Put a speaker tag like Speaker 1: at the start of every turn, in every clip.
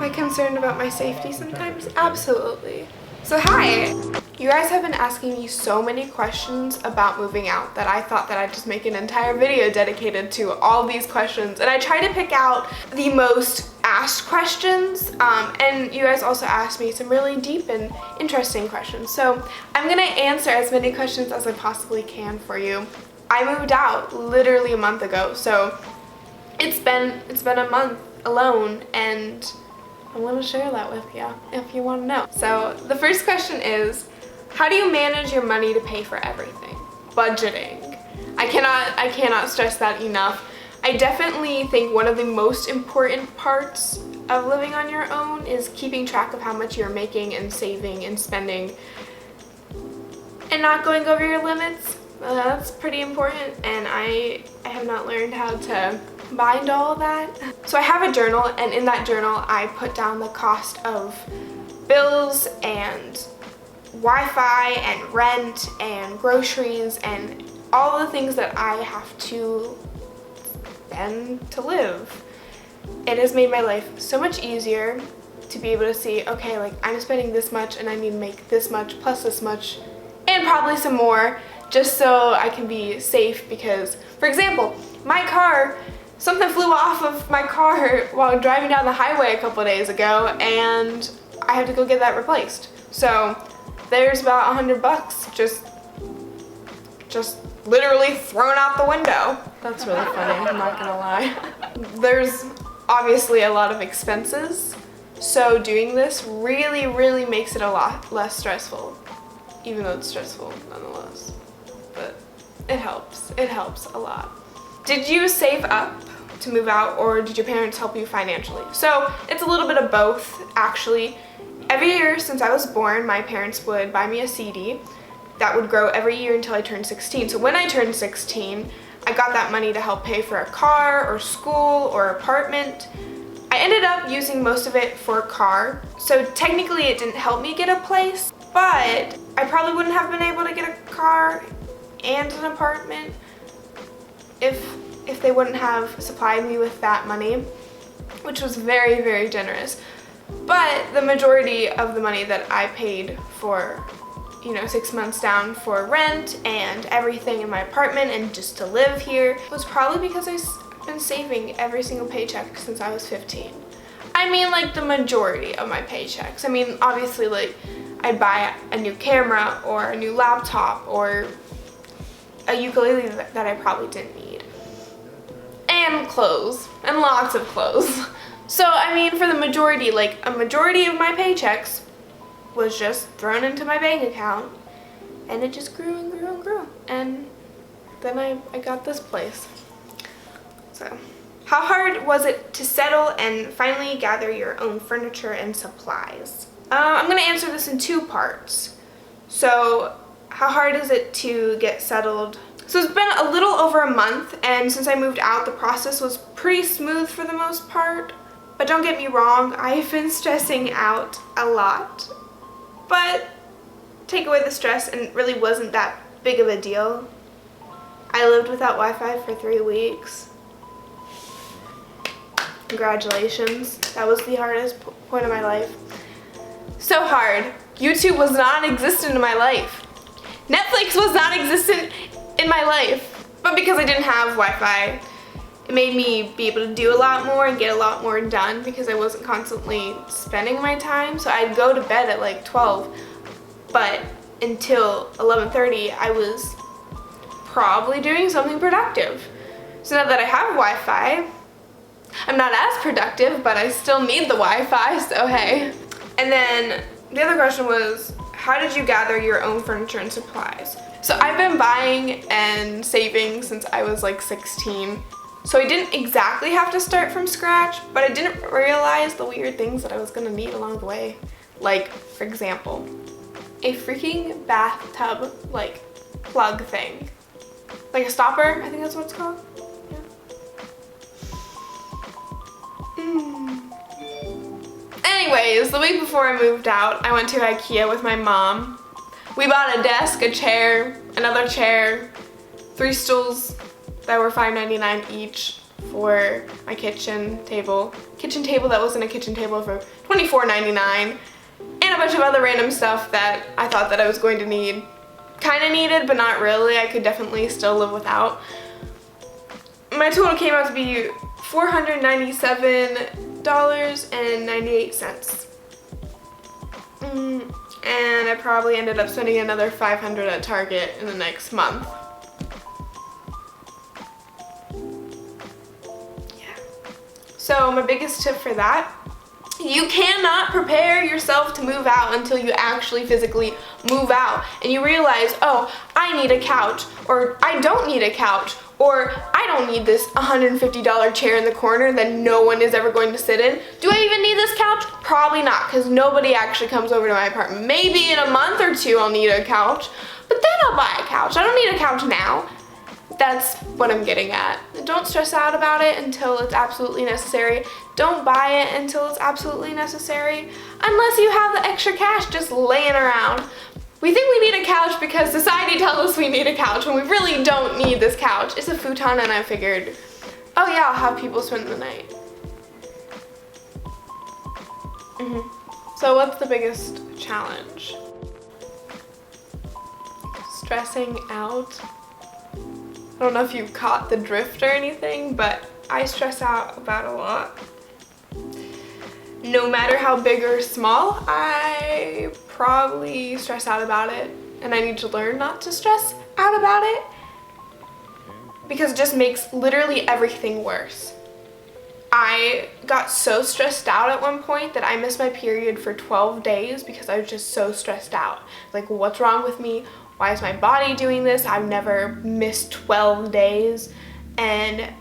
Speaker 1: I concerned about my safety sometimes? Absolutely. So hi! You guys have been asking me so many questions about moving out that I thought that I'd just make an entire video dedicated to all these questions, and I tried to pick out the most asked questions, and you guys also asked me some really deep and interesting questions. So I'm gonna answer as many questions as I possibly can for you. I moved out literally a month ago, so it's been a month alone, and I want to share that with you if you want to know. So the first question is, how do you manage your money to pay for everything? Budgeting. I cannot stress that enough. I definitely think one of the most important parts of living on your own is keeping track of how much you're making and saving and spending and not going over your limits. That's pretty important, and I have not learned how to bind all of that. So I have a journal, and in that journal I put down the cost of bills and Wi-Fi and rent and groceries and all the things that I have to spend to live. It has made my life so much easier to be able to see, okay, like I'm spending this much and I need to make this much plus this much and probably some more, just so I can be safe. Because, for example, my car, something flew off of my car while driving down the highway a couple of days ago, and I had to go get that replaced. So there's about $100 just literally thrown out the window. That's really funny, I'm not gonna lie. There's obviously a lot of expenses, so doing this really makes it a lot less stressful, even though it's stressful nonetheless. But it helps a lot. Did you save up to move out, or did your parents help you financially? So it's a little bit of both, actually. Every year since I was born, my parents would buy me a CD that would grow every year until I turned 16. So when I turned 16, I got that money to help pay for a car or school or apartment. I ended up using most of it for a car, so technically it didn't help me get a place, but I probably wouldn't have been able to get a car and an apartment if they wouldn't have supplied me with that money, which was very generous. But the majority of the money that I paid for, 6 months down for rent and everything in my apartment and just to live here was probably because I've been saving every single paycheck since I was 15. I mean, like, the majority of my paychecks. I mean, obviously, like, I'd buy a new camera or a new laptop or a ukulele that I probably didn't need. And clothes, and lots of clothes. So, I mean, for the majority, like, a majority of my paychecks was just thrown into my bank account, and it just grew and grew and grew. And then I got this place. So, how hard was it to settle and finally gather your own furniture and supplies? I'm gonna answer this in two parts. So, how hard is it to get settled? So it's been a little over a month, and since I moved out, the process was pretty smooth for the most part. But don't get me wrong, I've been stressing out a lot. But take away the stress, and it really wasn't that big of a deal. I lived without Wi-Fi for 3 weeks. Congratulations. That was the hardest point of my life. So hard. YouTube was non-existent in my life. Netflix was non-existent in my life. But because I didn't have Wi-Fi, it made me be able to do a lot more and get a lot more done because I wasn't constantly spending my time. So I'd go to bed at like 12, but until 11:30 I was probably doing something productive. So now that I have Wi-Fi, I'm not as productive, but I still need the Wi-Fi, so hey. And then the other question was, how did you gather your own furniture and supplies? So I've been buying and saving since I was like 16. So I didn't exactly have to start from scratch, but I didn't realize the weird things that I was gonna need along the way. Like, for example, a freaking bathtub, like, plug thing. Like a stopper, I think that's what it's called. Yeah. Anyways, the week before I moved out, I went to IKEA with my mom. We bought a desk, a chair, another chair, 3 stools that were $5.99 each. for my kitchen table that wasn't a kitchen table for $24.99, and a bunch of other random stuff that I thought that I was going to need. Kind of needed, but not really. I could definitely still live without. My total came out to be $497.98. And I probably ended up spending another $500 at Target in the next month. Yeah. So my biggest tip for that, you cannot prepare yourself to move out until you actually physically move out and you realize, oh, I need a couch, or I don't need a couch, or I don't need this $150 chair in the corner that no one is ever going to sit in. Do I even need this couch? Probably not, because nobody actually comes over to my apartment. Maybe in a month or two I'll need a couch, but then I'll buy a couch. I don't need a couch now. That's what I'm getting at. Don't stress out about it until it's absolutely necessary. Don't buy it until it's absolutely necessary, unless you have the extra cash just laying around. We think we need a couch because society tells us we need a couch when we really don't need this couch. It's a futon, and I figured, oh yeah, I'll have people spend the night. So what's the biggest challenge? Stressing out. I don't know if you caught the drift or anything, but I stress out about a lot. No matter how big or small, I probably stress out about it, and I need to learn not to stress out about it, because it just makes literally everything worse. I got so stressed out at one point that I missed my period for 12 days because I was just so stressed out. Like, what's wrong with me? Why is my body doing this? I've never missed 12 days. And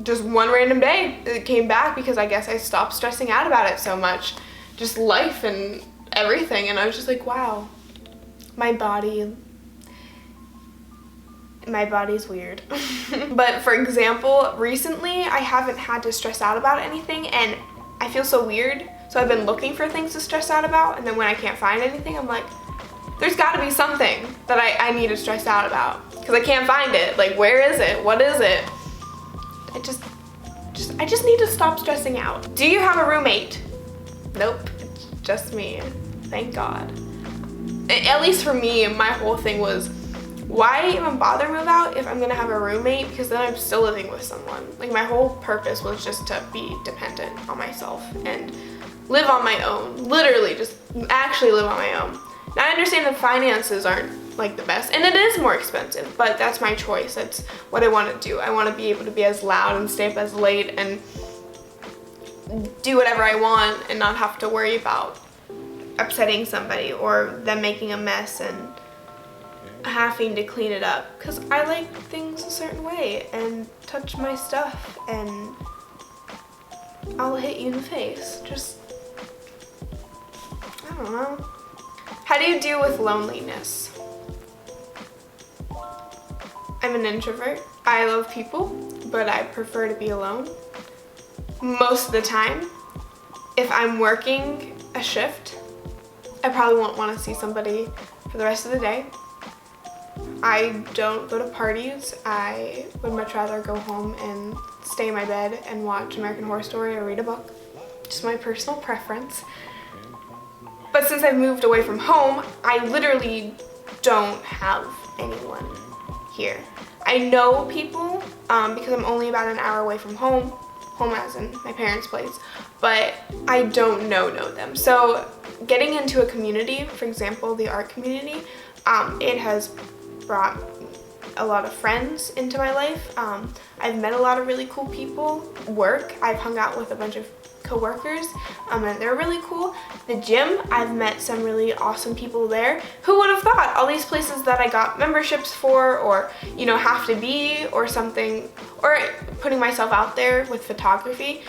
Speaker 1: just one random day it came back because I guess I stopped stressing out about it so much. Just life and everything. And I was just like, wow, my body's weird. But for example, recently I haven't had to stress out about anything, and I feel so weird. So I've been looking for things to stress out about, and then when I can't find anything, I'm like, there's got to be something that I need to stress out about, because I can't find it. Like, where is it? What is it? I just need to stop stressing out. Do you have a roommate? Nope, it's just me. Thank God. At least for me, my whole thing was, why even bother move out if I'm gonna have a roommate? Because then I'm still living with someone. Like, my whole purpose was just to be dependent on myself and live on my own. Literally, just actually live on my own. Now, I understand the finances aren't like the best, and it is more expensive, but that's my choice. That's what I want to do. I want to be able to be as loud and stay up as late and do whatever I want and not have to worry about upsetting somebody or them making a mess and having to clean it up, because I like things a certain way and touch my stuff and I'll hit you in the face. Just, I don't know. How do you deal with loneliness? I'm an introvert. I love people, but I prefer to be alone. Most of the time, if I'm working a shift, I probably won't want to see somebody for the rest of the day. I don't go to parties. I would much rather go home and stay in my bed and watch American Horror Story or read a book. Just my personal preference. But since I've moved away from home, I literally don't have anyone here. I know people because I'm only about an hour away from home as in my parents' place, but I don't know them. So getting into a community, for example, the art community, it has brought a lot of friends into my life. I've met a lot of really cool people. I've hung out with a bunch of co-workers, and they're really cool. The gym, I've met some really awesome people there. Who would have thought? All these places that I got memberships for, or have to be, or something, or putting myself out there with photography,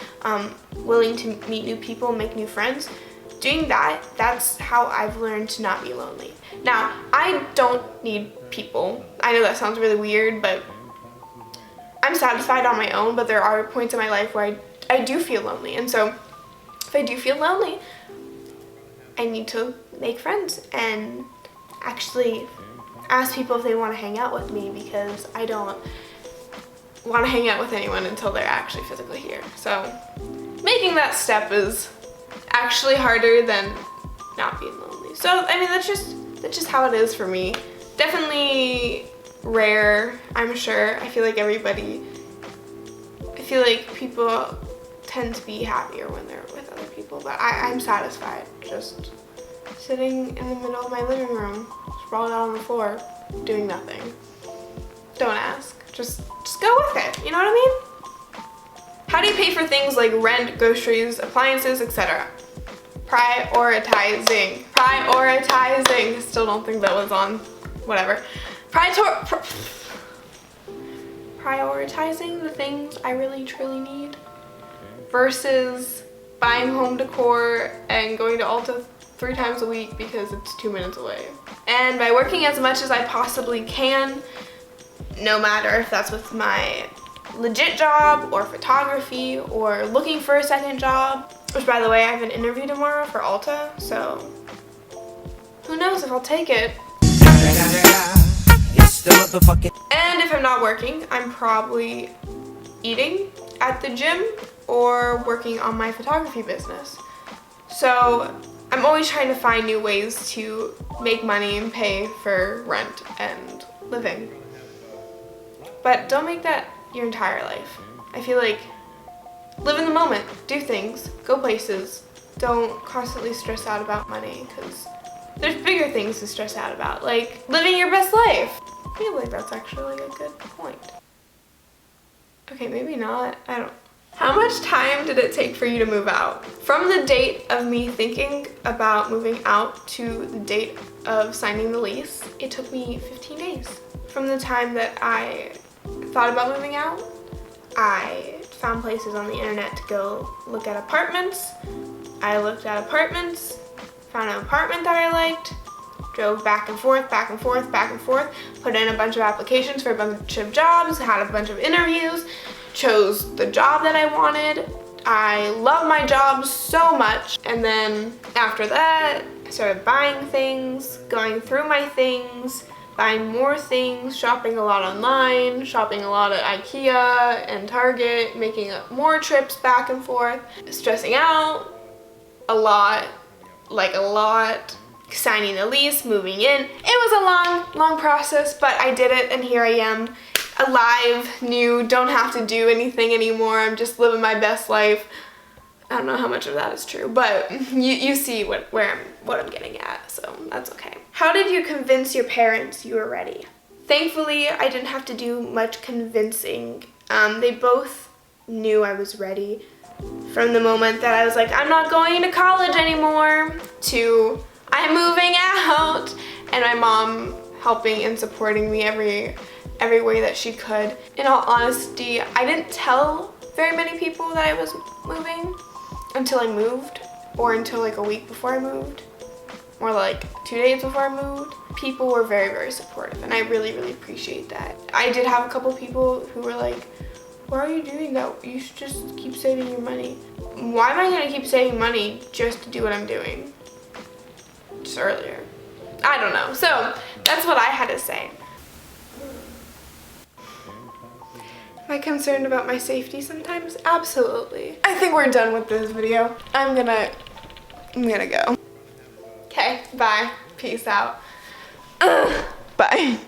Speaker 1: willing to meet new people, make new friends. Doing that's how I've learned to not be lonely. Now, I don't need people. I know that sounds really weird, but I'm satisfied on my own, but there are points in my life where I do feel lonely. And so if I do feel lonely, I need to make friends and actually ask people if they want to hang out with me, because I don't want to hang out with anyone until they're actually physically here. So making that step is actually harder than not being lonely. So I mean, that's just how it is for me. Definitely rare, I'm sure. I feel like people tend to be happier when they're with other people, but I'm satisfied just sitting in the middle of my living room, sprawled out on the floor, doing nothing. Don't ask. Just go with it. You know what I mean? How do you pay for things like rent, groceries, appliances, etc.? Prioritizing. Still don't think that was on. Whatever. Prioritizing the things I really truly need versus buying home decor and going to Ulta 3 times a week because it's 2 minutes away. And by working as much as I possibly can, no matter if that's with my legit job or photography or looking for a second job, which by the way, I have an interview tomorrow for Ulta, so who knows if I'll take it. And if I'm not working, I'm probably eating at the gym or working on my photography business. So I'm always trying to find new ways to make money and pay for rent and living. But don't make that your entire life. I feel like live in the moment, do things, go places. Don't constantly stress out about money because there's bigger things to stress out about, like living your best life. I feel like that's actually like a good point. Okay, maybe not. I don't. How much time did it take for you to move out? From the date of me thinking about moving out to the date of signing the lease, it took me 15 days. From the time that I thought about moving out, I found places on the internet to go look at apartments. I looked at apartments, found an apartment that I liked, drove back and forth, put in a bunch of applications for a bunch of jobs, had a bunch of interviews, chose the job that I wanted. I love my job so much. And then after that, I started buying things, going through my things, buying more things, shopping a lot online, shopping a lot at IKEA and Target, making more trips back and forth, stressing out a lot, signing the lease, moving in. It was a long process, but I did it and here I am, alive, new, don't have to do anything anymore. I'm just living my best life. I don't know how much of that is true, but you see what I'm getting at, so that's okay. How did you convince your parents you were ready? Thankfully, I didn't have to do much convincing. They both knew I was ready. From the moment that I was like, I'm not going to college anymore, to I'm moving out, and my mom helping and supporting me every way that she could. In all honesty, I didn't tell very many people that I was moving until I moved, or until like a week before I moved, or like 2 days before I moved. People were very supportive, and I really appreciate that. I did have a couple people who were like, why are you doing that? You should just keep saving your money. Why am I gonna keep saving money just to do what I'm doing? Just earlier. I don't know. So that's what I had to say. Am I concerned about my safety sometimes? Absolutely. I think we're done with this video. I'm gonna go. Okay, bye. Peace out. Bye.